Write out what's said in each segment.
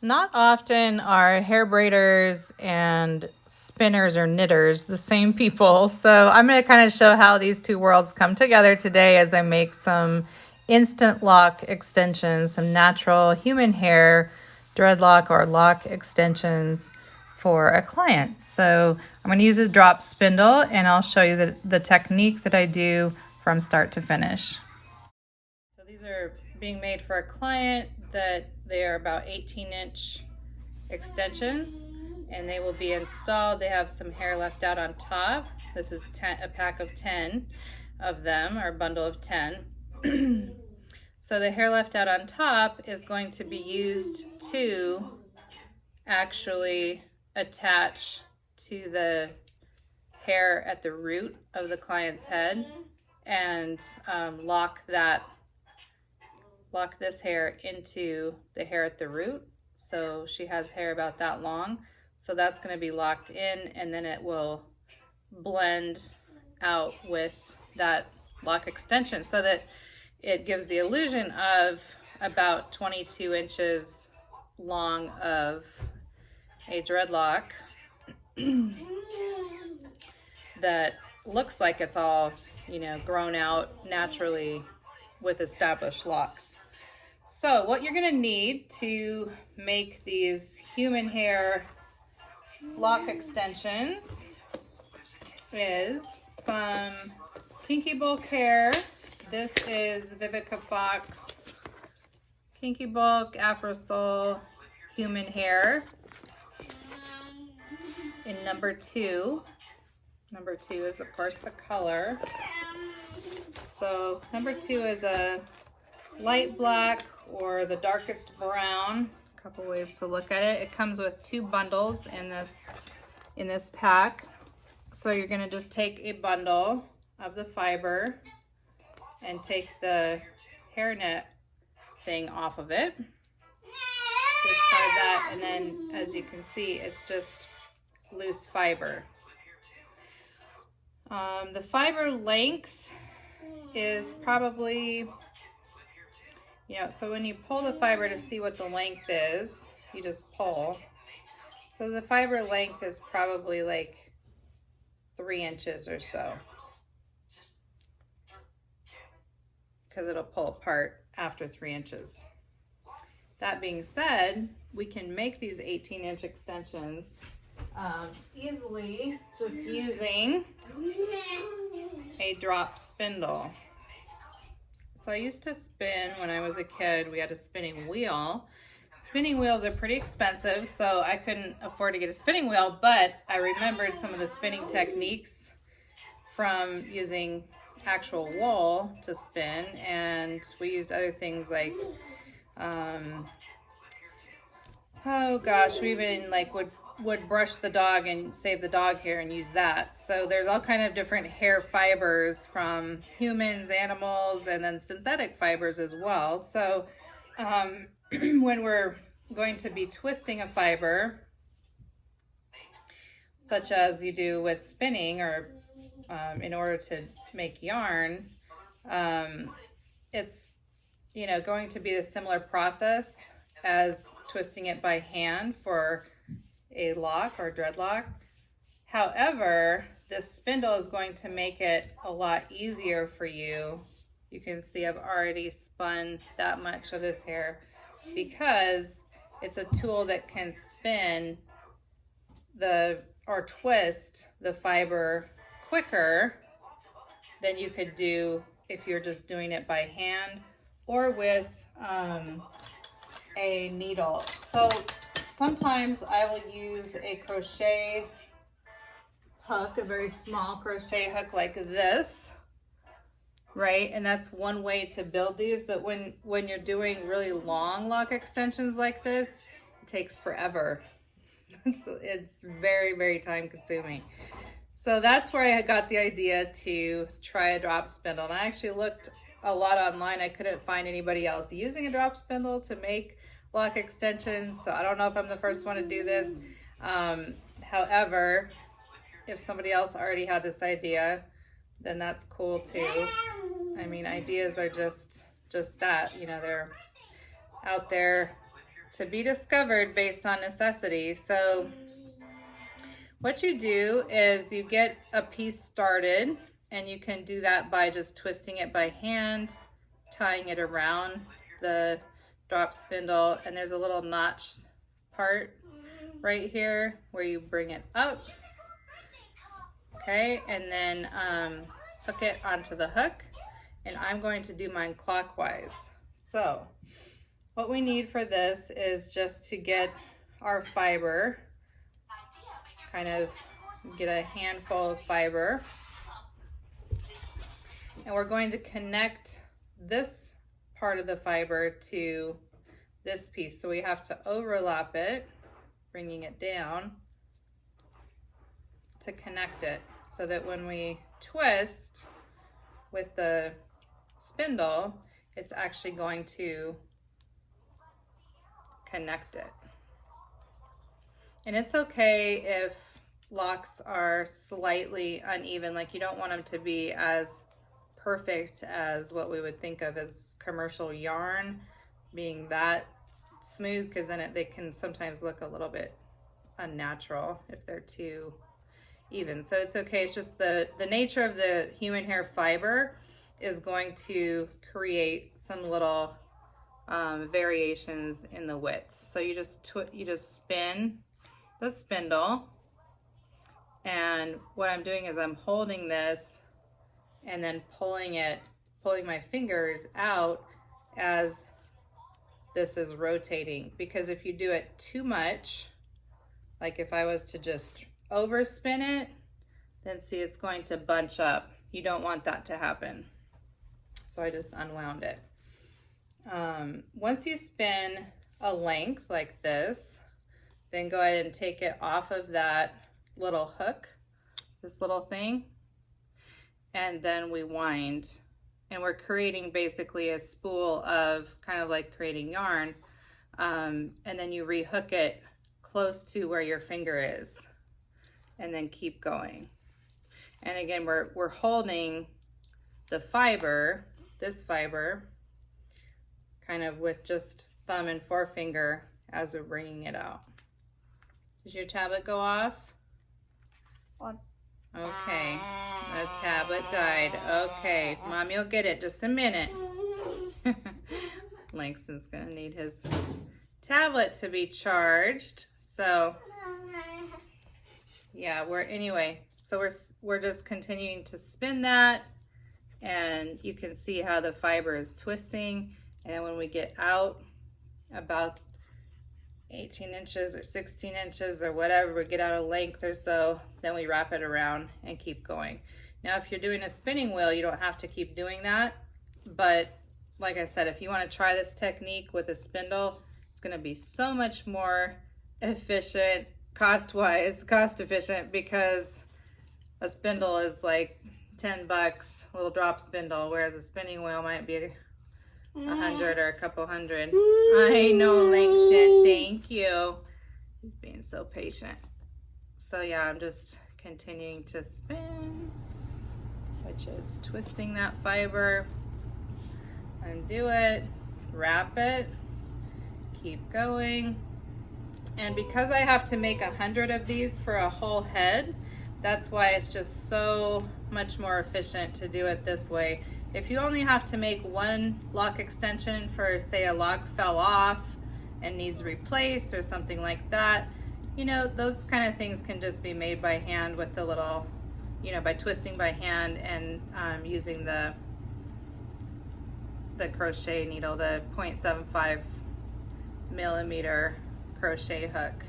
Not often are hair braiders and spinners or knitters the same people. So I'm going to kind of show how these two worlds come together today as I make some instant lock extensions, some natural human hair dreadlock or lock extensions for a client. So I'm going to use a drop spindle and I'll show you the technique that I do from start to finish. So these are being made for a client that they are about 18-inch extensions and they will be installed. They have some hair left out on top. This is a pack of 10 of them, or a bundle of 10. So the hair left out on top is going to be used to actually attach to the hair at the root of the client's head and lock this hair into the hair at the root. So she has hair about that long. So that's going to be locked in, and then it will blend out with that lock extension so that it gives the illusion of about 22 inches long of a dreadlock that looks like it's all, grown out naturally with established locks. So what you're going to need to make these human hair lock extensions is some Kinky Bulk hair. This is Vivica Fox Kinky Bulk Afro Soul human hair in number 2. Number 2 is, of course, the color. So number 2 is a light black or the darkest brown. A couple ways to look at it. It comes with 2 bundles in this pack. So you're going to just take a bundle of the fiber and take the hairnet thing off of it. Discard that, and then as you can see, it's just loose fiber. The fiber length is probably, so when you pull the fiber to see what the length is, you just pull. So the fiber length is probably like 3 inches or so, because it'll pull apart after 3 inches. That being said, we can make these 18-inch extensions easily just using a drop spindle. So I used to spin when I was a kid. We had a spinning wheel. Spinning wheels are pretty expensive, so I couldn't afford to get a spinning wheel, but I remembered some of the spinning techniques from using actual wool to spin, and we used other things like we even would brush the dog and save the dog hair and use that. So there's all kind of different hair fibers from humans, animals, and then synthetic fibers as well. So when we're going to be twisting a fiber, such as you do with spinning or in order to make yarn, it's going to be a similar process as twisting it by hand for a lock or dreadlock. However, this spindle is going to make it a lot easier for you. You can see I've already spun that much of this hair because it's a tool that can spin or twist the fiber quicker than you could do if you're just doing it by hand or with a needle. So sometimes I will use a crochet hook, a very small crochet hook like this, right? And that's one way to build these, but when you're doing really long lock extensions like this, it takes forever. It's very, very time consuming. So that's where I got the idea to try a drop spindle. And I actually looked a lot online. I couldn't find anybody else using a drop spindle to make lock extensions, so I don't know if I'm the first one to do this. However, if somebody else already had this idea, then that's cool too. I mean, ideas are just that, they're out there to be discovered based on necessity. So what you do is you get a piece started, and you can do that by just twisting it by hand, tying it around the drop spindle, and there's a little notch part right here where you bring it up. Okay, and then hook it onto the hook, and I'm going to do mine clockwise. So what we need for this is just to get our fiber, kind of get a handful of fiber, and we're going to connect this part of the fiber to this piece. So we have to overlap it, bringing it down to connect it, so that when we twist with the spindle, it's actually going to connect it. And it's okay if locks are slightly uneven, like you don't want them to be as perfect as what we would think of as commercial yarn, being that smooth, because then they can sometimes look a little bit unnatural if they're too even. So it's okay. It's just the nature of the human hair fiber is going to create some little variations in the width. So you just spin the spindle, and what I'm doing is I'm holding this and then pulling my fingers out as this is rotating, because if you do it too much, like if I was to just overspin it, then see, it's going to bunch up. You don't want that to happen. So I just unwound it. Once you spin a length like this, then go ahead and take it off of that little hook, this little thing, and then we wind, and we're creating basically a spool of kind of like creating yarn, and then you rehook it close to where your finger is, and then keep going. And again, we're holding the fiber, this fiber, kind of with just thumb and forefinger as we're bringing it out. Does your tablet go off? Okay, the tablet died. Okay, Mommy will get it. Just a minute. Langston's gonna need his tablet to be charged. So yeah, we're just continuing to spin that, and you can see how the fiber is twisting. And then when we get out about 18 inches or 16 inches or whatever, we get out a length or so, then we wrap it around and keep going. Now, if you're doing a spinning wheel, you don't have to keep doing that. But like I said, if you want to try this technique with a spindle, it's going to be so much more efficient, cost efficient, because a spindle is like 10 bucks, a little drop spindle, whereas a spinning wheel might be 100 or a couple hundred. I know, Langston, thank you. He's being so patient. So yeah, I'm just continuing to spin, which is twisting that fiber, undo it, wrap it, keep going. And because I have to make 100 of these for a whole head, that's why it's just so much more efficient to do it this way. If you only have to make one lock extension for, say, a lock fell off and needs replaced or something like that, you know, those kind of things can just be made by hand with the little, you know, by twisting by hand and using the crochet needle, the 0.75 millimeter crochet hook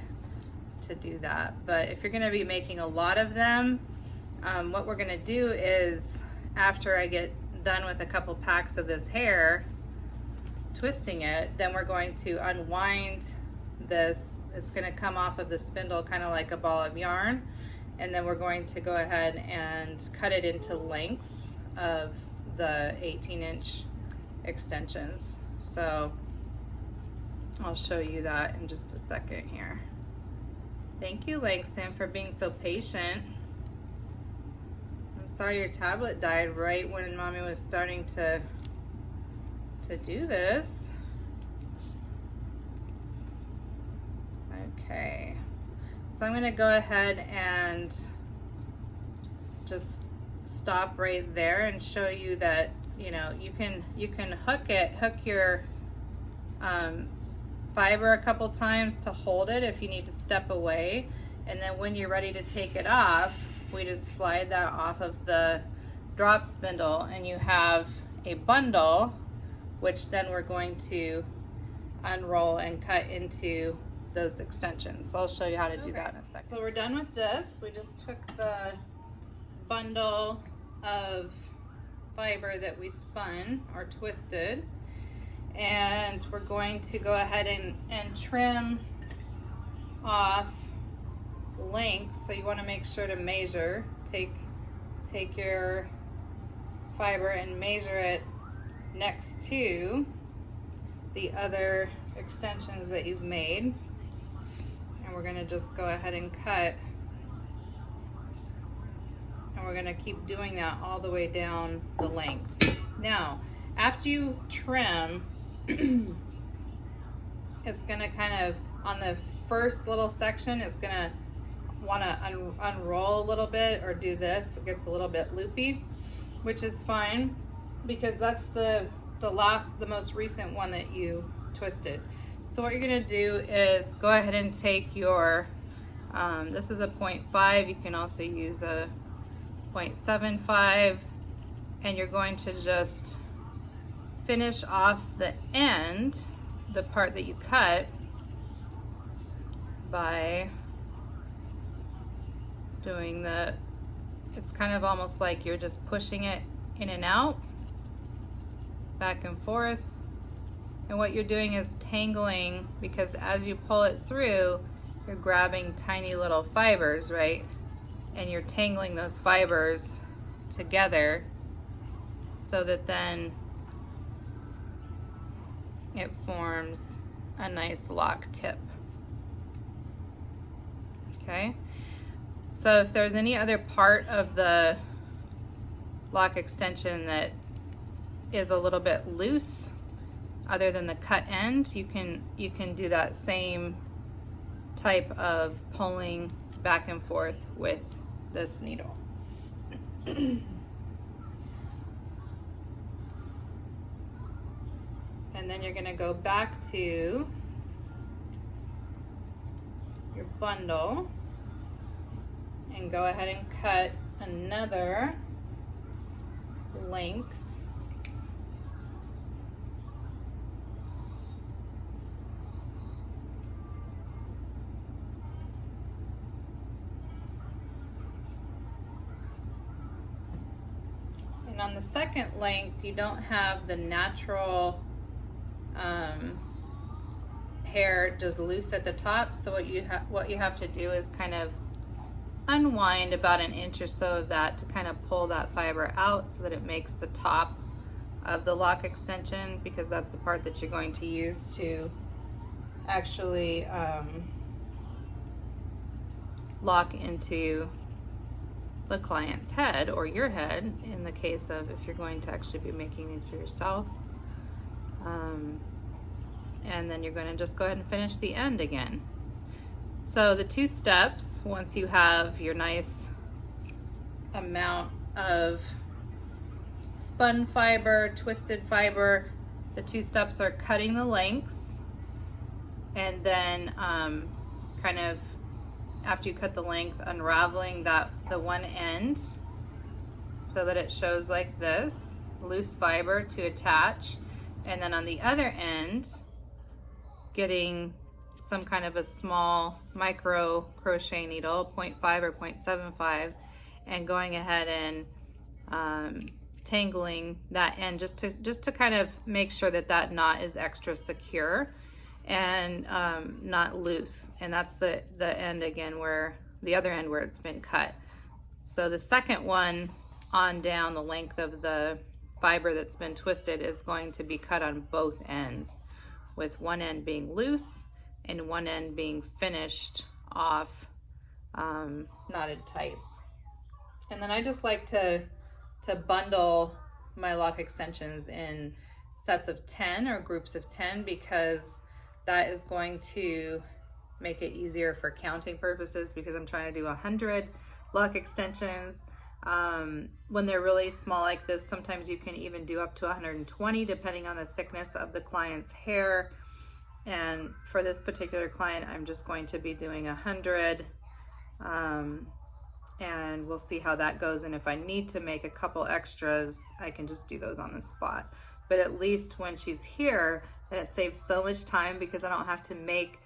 to do that. But if you're going to be making a lot of them, what we're going to do is, after I get done with a couple packs of this hair, twisting it, then we're going to unwind this. It's going to come off of the spindle kind of like a ball of yarn, and then we're going to go ahead and cut it into lengths of the 18-inch extensions. So I'll show you that in just a second here. Thank you, Langston, for being so patient. I'm sorry your tablet died right when Mommy was starting to do this. Okay, so I'm gonna go ahead and just stop right there and show you that, you know, you can hook your fiber a couple times to hold it if you need to step away, and then when you're ready to take it off, we just slide that off of the drop spindle and you have a bundle, which then we're going to unroll and cut into those extensions. So I'll show you how to do that in a second. So we're done with this. We just took the bundle of fiber that we spun or twisted, and we're going to go ahead and trim off length. So you want to make sure to measure. Take your fiber and measure it next to the other extensions that you've made, and we're going to just go ahead and cut, and we're going to keep doing that all the way down the length. Now after you trim, it's going to kind of, on the first little section, it's going to want to unroll a little bit or do this. It gets a little bit loopy, which is fine because that's the most recent one that you twisted. So what you're going to do is go ahead and take your this is a 0.5, you can also use a 0.75, and you're going to just finish off the end, the part that you cut, by doing it's kind of almost like you're just pushing it in and out, back and forth. And what you're doing is tangling, because as you pull it through, you're grabbing tiny little fibers, right? And you're tangling those fibers together so that then it forms a nice lock tip. Okay? So if there's any other part of the lock extension that is a little bit loose, other than the cut end, you can do that same type of pulling back and forth with this needle. And then you're going to go back to your bundle and go ahead and cut another length. And on the second length, you don't have the natural hair just loose at the top. So what you have to do is kind of unwind about an inch or so of that to kind of pull that fiber out so that it makes the top of the lock extension, because that's the part that you're going to use to actually lock into the client's head, or your head in the case of if you're going to actually be making these for yourself. And then you're going to just go ahead and finish the end again. So the two steps, once you have your nice amount of spun fiber, twisted fiber, the two steps are cutting the lengths, and then kind of after you cut the length, unraveling the one end so that it shows like this, loose fiber to attach, and then on the other end getting some kind of a small micro crochet needle, 0.5 or 0.75, and going ahead and tangling that end just to kind of make sure that that knot is extra secure and not loose. And that's the end again, where the other end where it's been cut. So the second one on down, the length of the fiber that's been twisted is going to be cut on both ends, with one end being loose and one end being finished off, knotted tight. And then I just like to bundle my lock extensions in sets of 10 or groups of 10, because that is going to make it easier for counting purposes because I'm trying to do 100 lock extensions. When they're really small like this, sometimes you can even do up to 120 depending on the thickness of the client's hair. And for this particular client, I'm just going to be doing 100. And we'll see how that goes. And if I need to make a couple extras, I can just do those on the spot. But at least when she's here, then it saves so much time because I don't have to make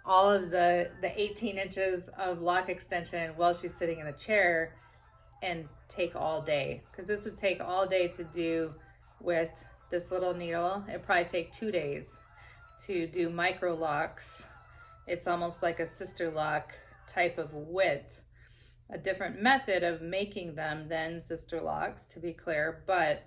all of the 18 inches of lock extension while she's sitting in the chair and take all day. Because this would take all day to do with this little needle. It'd probably take 2 days to do micro locks. It's almost like a sister lock type of width. A different method of making them than sister locks, to be clear, but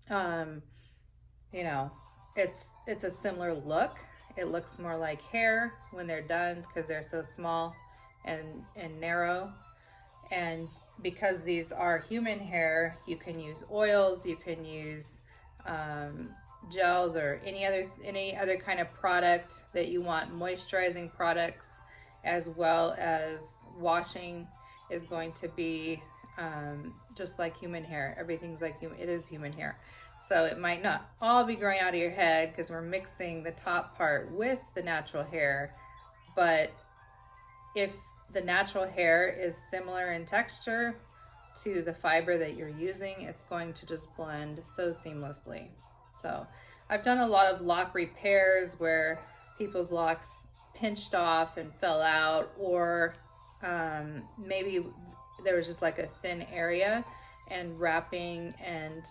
you know, it's a similar look. It looks more like hair when they're done because they're so small and narrow. And because these are human hair, you can use oils, you can use gels or any other kind of product that you want, moisturizing products, as well as washing is going to be just like human hair. Everything's like it is human hair. So it might not all be growing out of your head because we're mixing the top part with the natural hair. But if the natural hair is similar in texture to the fiber that you're using, it's going to just blend so seamlessly. So I've done a lot of lock repairs where people's locks pinched off and fell out, or maybe there was just like a thin area, and wrapping and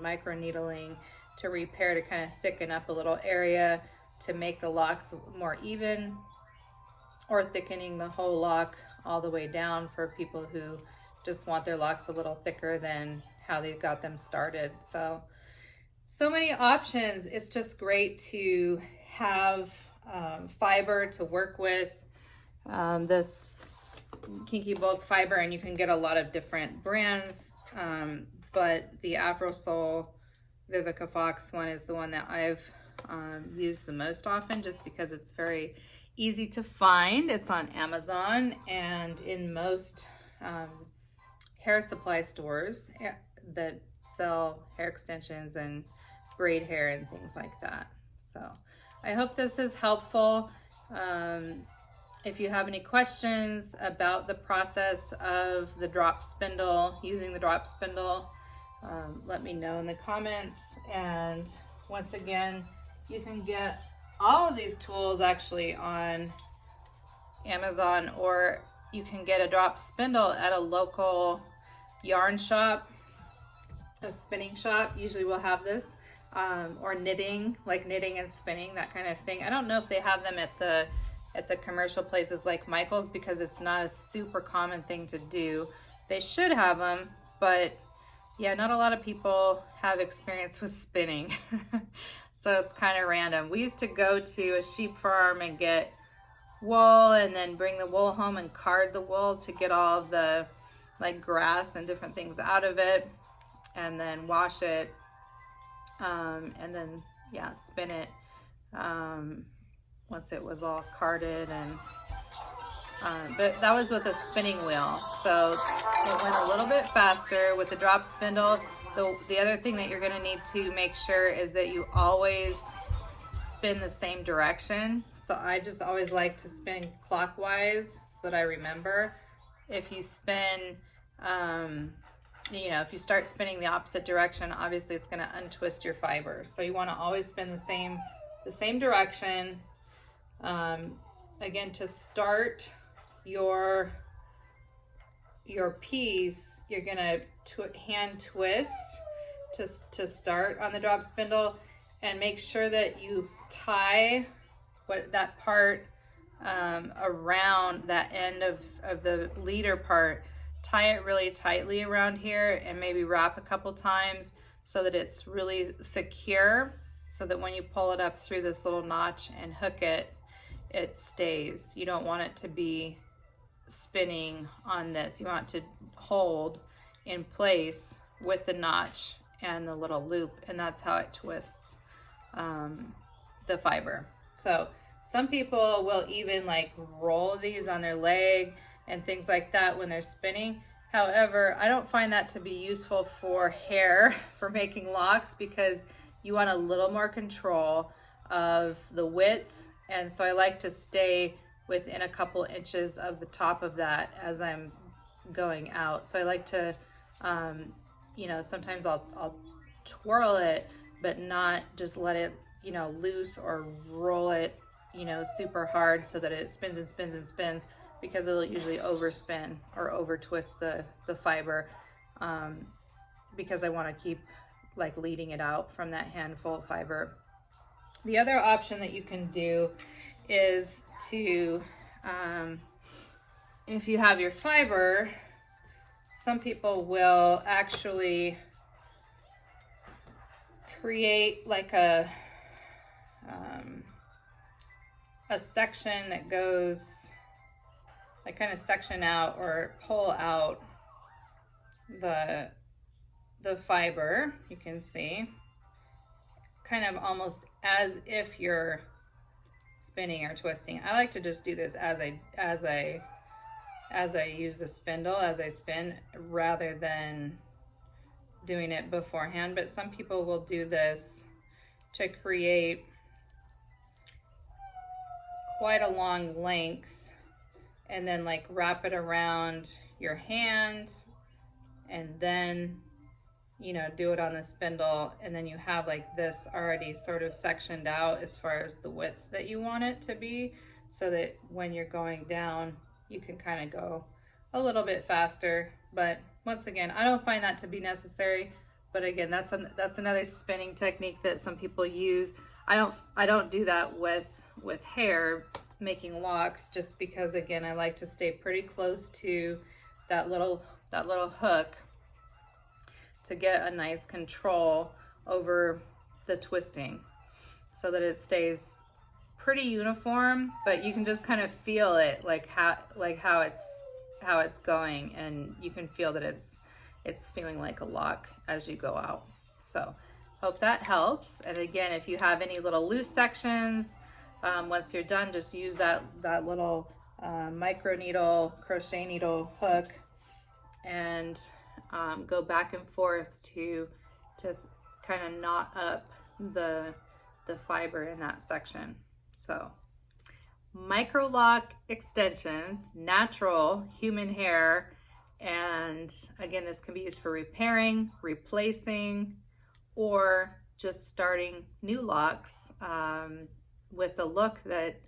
micro needling to repair to kind of thicken up a little area to make the locks more even, or thickening the whole lock all the way down for people who just want their locks a little thicker than how they got them started. So many options. It's just great to have fiber to work with, this kinky bulk fiber, and you can get a lot of different brands, but the AfroSoul Vivica Fox one is the one that I've used the most often, just because it's very easy to find. It's on Amazon and in most hair supply stores that sell hair extensions and braid hair and things like that. So I hope this is helpful. If you have any questions about the process of the drop spindle, using the drop spindle, let me know in the comments. And once again, you can get all of these tools actually on Amazon, or you can get a drop spindle at a local yarn shop, a spinning shop. Usually we'll have this, or knitting, like knitting and spinning, that kind of thing. I don't know if they have them at the commercial places like Michael's, because it's not a super common thing to do. They should have them, but yeah, not a lot of people have experience with spinning. So it's kind of random. We used to go to a sheep farm and get wool, and then bring the wool home and card the wool to get all of the like grass and different things out of it, and then wash it, and then yeah, spin it once it was all carded. And but that was with a spinning wheel, so it went a little bit faster. With the drop spindle, the other thing that you're going to need to make sure is that you always spin the same direction. So I just always like to spin clockwise so that I remember. If you spin, if you start spinning the opposite direction, obviously it's going to untwist your fiber. So you want to always spin the same direction. Again, to start your piece, you're going to hand twist to start on the drop spindle, and make sure that you tie that part around that end of the leader part. Tie it really tightly around here, and maybe wrap a couple times so that it's really secure, so that when you pull it up through this little notch and hook it, it stays. You don't want it to be spinning on this. You want it to hold in place with the notch and the little loop, and that's how it twists the fiber. So Some people will even like roll these on their leg and things like that when they're spinning. However, I don't find that to be useful for hair for making locks, because you want a little more control of the width. And so I like to stay within a couple inches of the top of that as I'm going out. So I like to, you know, sometimes I'll twirl it, but not just let it, you know, loose, or roll it, you know, super hard so that it spins and spins and spins, because it'll usually overspin or over twist the fiber, because I want to keep like leading it out from that handful of fiber. The other option that you can do is to, if you have your fiber, some people will actually create like a section that goes, like kind of section out or pull out the fiber, you can see, kind of almost as if you're spinning or twisting. I like to just do this as I use the spindle, as I spin, rather than doing it beforehand. But some people will do this to create quite a long length, and then like wrap it around your hand, and then, you know, do it on the spindle, and then you have like this already sort of sectioned out as far as the width that you want it to be, so that when you're going down, you can kind of go a little bit faster. But once again, I don't find that to be necessary. But again, that's another spinning technique that some people use. I don't do that with hair making locks, just because again, I like to stay pretty close to that little hook to get a nice control over the twisting, so that it stays pretty uniform, but you can just kind of feel it, like how it's going, and you can feel that it's feeling like a lock as you go out. So hope that helps. And again, if you have any little loose sections, once you're done, just use that little micro needle, crochet needle hook, and go back and forth to kind of knot up the fiber in that section. So micro lock extensions, natural human hair. And again, this can be used for repairing, replacing, or just starting new locks with a look that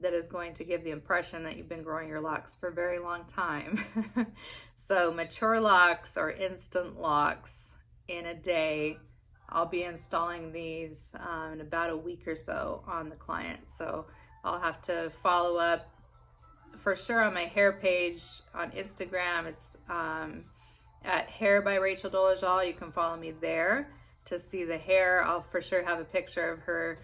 is going to give the impression that you've been growing your locks for a very long time. So mature locks or instant locks in a day. I'll be installing these in about a week or so on the client. So I'll have to follow up for sure on my hair page on Instagram. It's at Hair by Rachel Dolezal. You can follow me there to see the hair. I'll for sure have a picture of her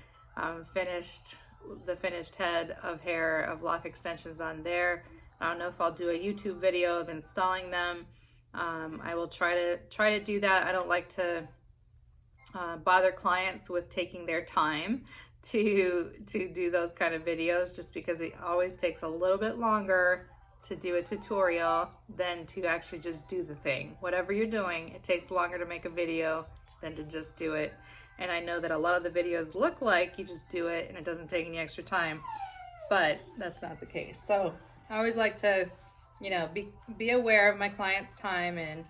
the finished head of hair of lock extensions on there. I don't know if I'll do a YouTube video of installing them. I will try to do that. I don't like to bother clients with taking their time to do those kind of videos, just because it always takes a little bit longer to do a tutorial than to actually just do the thing. Whatever you're doing, it takes longer to make a video than to just do it. And I know that a lot of the videos look like you just do it and it doesn't take any extra time, but that's not the case. So I always like to, you know, be aware of my clients' time and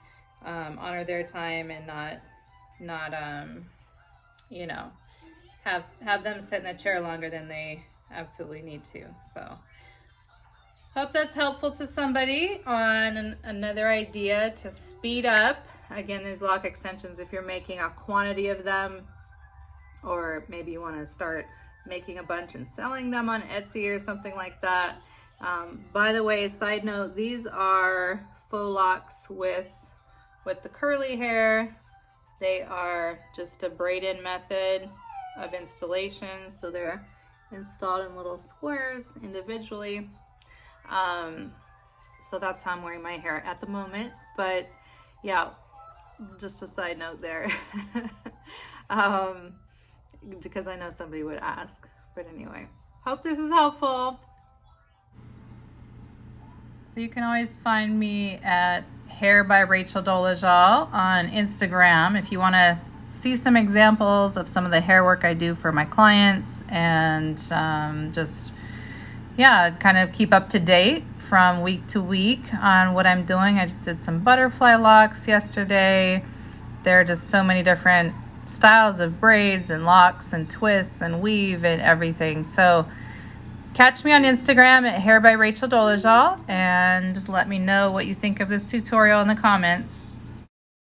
honor their time, and not you know, have them sit in a chair longer than they absolutely need to. So hope that's helpful to somebody on another idea to speed up, again, these lock extensions. If you're making a quantity of them, or maybe you want to start making a bunch and selling them on Etsy or something like that. By the way, side note, these are faux locks with the curly hair. They are just a braid-in method of installation, so they're installed in little squares individually. So that's how I'm wearing my hair at the moment. But yeah, just a side note there. Because I know somebody would ask. But anyway, Hope this is helpful. So you can always find me at Hair by Rachel Dolezal on Instagram if you want to see some examples of some of the hair work I do for my clients, and just, yeah, kind of keep up to date from week to week on what I'm doing. I just did some butterfly locks yesterday. There are just so many different styles of braids and locks and twists and weave and everything. So catch me on Instagram at Hair by Rachel Dolezal and just let me know what you think of this tutorial in the comments.